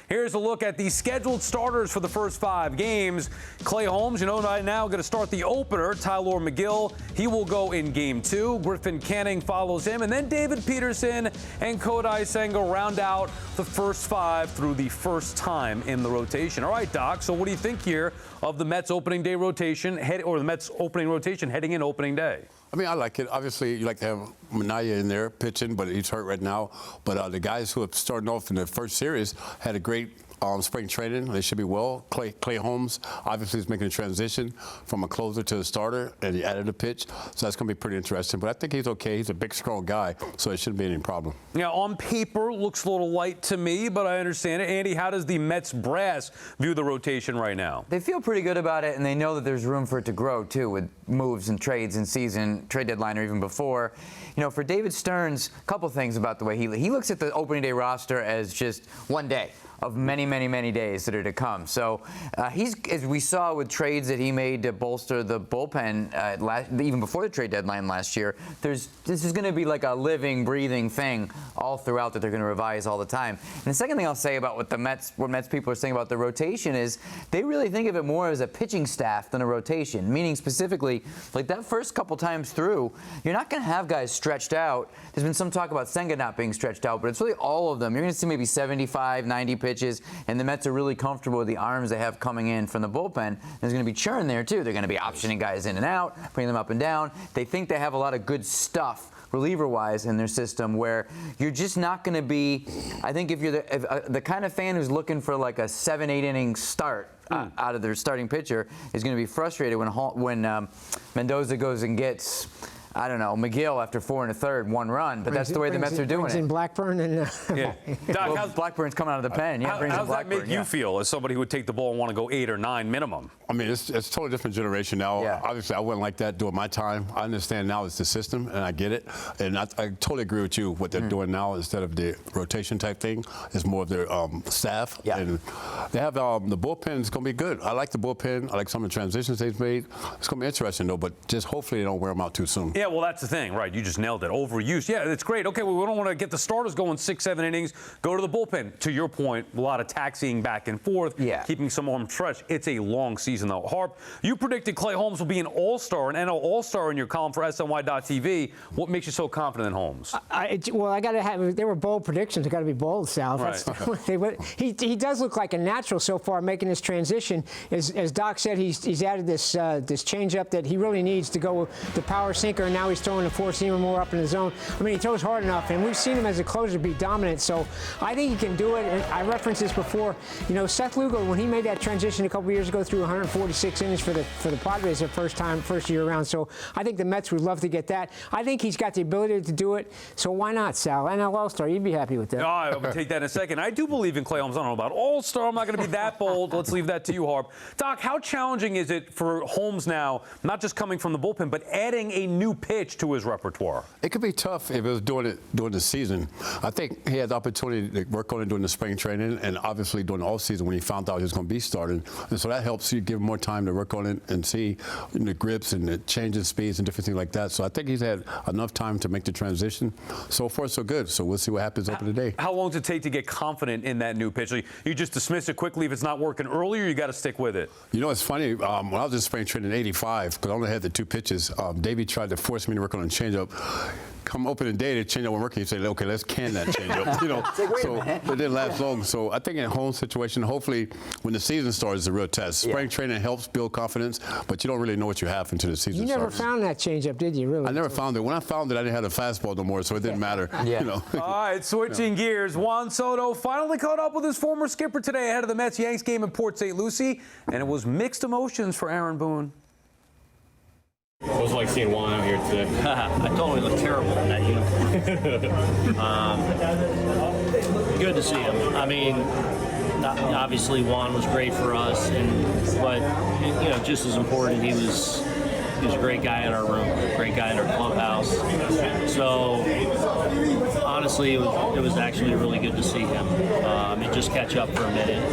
Here's a look at the scheduled starters for the first 5 games. Clay Holmes, right now going to start the opener. Tyler McGill, he will go in game 2. Griffin Canning follows him. And then David Peterson and Kodai Senga round out the first 5 through the first time in the rotation. All right, Doc, so what do you think here of the Mets opening day rotation, the Mets opening rotation heading in opening day? I mean, I like it. Obviously, you like to have Minaya in there pitching, but he's hurt right now. But the guys who have started off in the first series had a great spring training. They should be well. Clay Holmes obviously is making a transition from a closer to a starter, and he added a pitch. So that's going to be pretty interesting. But I think he's okay. He's a big, strong guy, so it shouldn't be any problem. Yeah, on paper, looks a little light to me, but I understand it. Andy, how does the Mets brass view the rotation right now? They feel pretty good about it, and they know that there's room for it to grow, too, with moves and trades in season, trade deadline, or even before. For David Stearns, a couple things about the way he looks at the opening day roster as just one day of many, many, many days that are to come. So he's, as we saw with trades that he made to bolster the bullpen even before the trade deadline last year, this is going to be like a living, breathing thing all throughout that they're going to revise all the time. And the second thing I'll say about what Mets people are saying about the rotation is they really think of it more as a pitching staff than a rotation, meaning specifically, like that first couple times through, you're not going to have guys stretched out. There's been some talk about Senga not being stretched out, but it's really all of them. You're going to see maybe 75, 90 pitches, and the Mets are really comfortable with the arms they have coming in from the bullpen. There's going to be churn there, too. They're going to be optioning guys in and out, bringing them up and down. They think they have a lot of good stuff reliever-wise in their system where you're just not going to be, I think if you're the kind of fan who's looking for like a 7-8 inning start out of their starting pitcher is going to be frustrated when Mendoza goes and gets, I don't know, McGill after 4 1/3, 1 run, but that's the way the Mets are doing it. In Blackburn and yeah. Doc, well, Blackburn's coming out of the pen. Yeah, how does that make you feel as somebody who would take the ball and want to go 8 or 9 minimum? I mean, it's a totally different generation now. Yeah. Obviously, I wasn't like that during my time. I understand now it's the system, and I get it. And I totally agree with you. What they're doing now, instead of the rotation type thing, is more of their staff. Yeah. And they have the bullpen is going to be good. I like the bullpen. I like some of the transitions they've made. It's going to be interesting, though, but just hopefully they don't wear them out too soon. Yeah, well, that's the thing, right? You just nailed it. Overuse. Yeah, it's great. Okay, well, we don't want to get the starters going 6-7 innings. Go to the bullpen. To your point, a lot of taxiing back and forth, keeping some of them fresh. It's a long season, though. Harp, you predicted Clay Holmes will be an all-star, an NL all-star in your column for SNY.TV. What makes you so confident in Holmes? Well, I got to have. They were bold predictions. I got to be bold, Sal. Right. He does look like a natural so far making this transition. As Doc said, he's added this changeup that he really needs to go with the power sinker, and now he's throwing the four-seamer more up in the zone. I mean, he throws hard enough, and we've seen him as a closer be dominant. So I think he can do it. And I referenced this before. Seth Lugo, when he made that transition a couple years ago, through 146 innings for the Padres their first year around. So I think the Mets would love to get that. I think he's got the ability to do it. So why not, Sal? NL All-Star, you'd be happy with that. Oh, I would take that in a second. I do believe in Clay Holmes. I don't know about All-Star. I'm not going to be that bold. Let's leave that to you, Harp. Doc, how challenging is it for Holmes now, not just coming from the bullpen, but adding a new pitch to his repertoire? It could be tough if it was during the season. I think he had the opportunity to work on it during the spring training and obviously during the off-season when he found out he was going to be starting. And so that helps you give him more time to work on it and see the grips and the changing speeds and different things like that. So I think he's had enough time to make the transition. So far, so good. So we'll see what happens over the day. How long does it take to get confident in that new pitch? You just dismiss it quickly if it's not working early, or you got to stick with it? It's funny. When I was in spring training in '85, because I only had the 2 pitches, Davey tried to force me to work on a changeup. Come opening day, the changeup wasn't working. He said, "Okay, let's can that changeup." So it didn't last long. So I think in a home situation, hopefully, when the season starts, is a real test. Spring training helps build confidence, but you don't really know what you have until the season starts. You never found that changeup, did you? Really? I never found it. When I found it, I didn't have a fastball no more, so it didn't matter. All right, switching gears. Juan Soto finally caught up with his former skipper today ahead of the Mets-Yanks game in Port St. Lucie, and it was mixed emotions for Aaron Boone. What was it like seeing Juan out here today? I totally look terrible in that uniform. Good to see him. I mean, obviously Juan was great for us, but just as important, he was a great guy in our room, a great guy in our clubhouse. So honestly, it was actually really good to see him. And just catch up for a minute.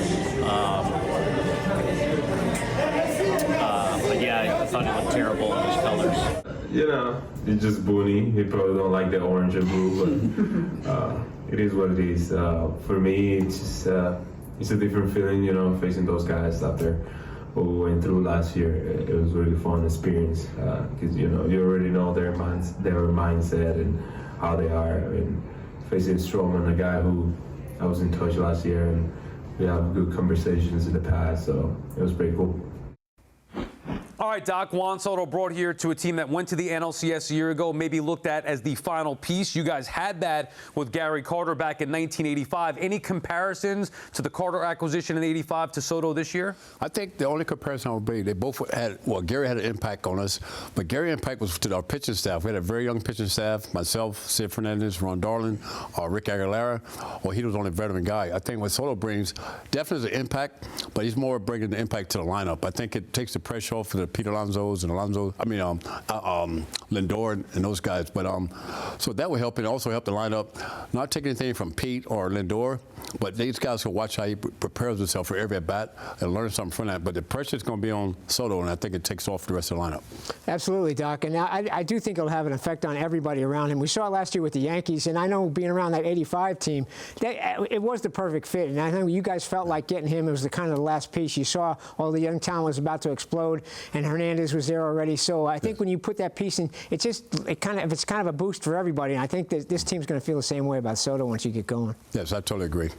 But yeah, I thought he looked terrible in his colors. It's just Booney. He probably don't like the orange and blue, but it is what it is. For me, it's just it's a different feeling, you know, facing those guys after what we went through last year. It was a really fun experience because you know you already know their mindset and how they are. I mean, facing Stroman, a guy who I was in touch last year, and we have good conversations in the past, so it was pretty cool. All right, Doc, Juan Soto brought here to a team that went to the NLCS a year ago, maybe looked at as the final piece. You guys had that with Gary Carter back in 1985. Any comparisons to the Carter acquisition in '85 to Soto this year? I think the only comparison I would be, they both had, well, Gary had an impact on us, but Gary's impact was to our pitching staff. We had a very young pitching staff, myself, Sid Fernandez, Ron Darling, Rick Aguilera. Well, he was the only veteran guy. I think what Soto brings definitely is an impact, but he's more bringing the impact to the lineup. I think it takes the pressure off of the Pete Alonso's and Lindor and those guys. But so that will help, and also help the lineup. Not taking anything from Pete or Lindor, but these guys can watch how he prepares himself for every at bat and learn something from that. But the pressure is going to be on Soto, and I think it takes off the rest of the lineup. Absolutely, Doc. And I do think it'll have an effect on everybody around him. We saw it last year with the Yankees, and I know being around that '85 team, it was the perfect fit. And I think you guys felt like getting him. It was the kind of the last piece. You saw all the young talent was about to explode, and Hernandez was there already. So I think when you put that piece in, it's kind of a boost for everybody. And I think that this team's going to feel the same way about Soto once you get going. Yes, I totally agree.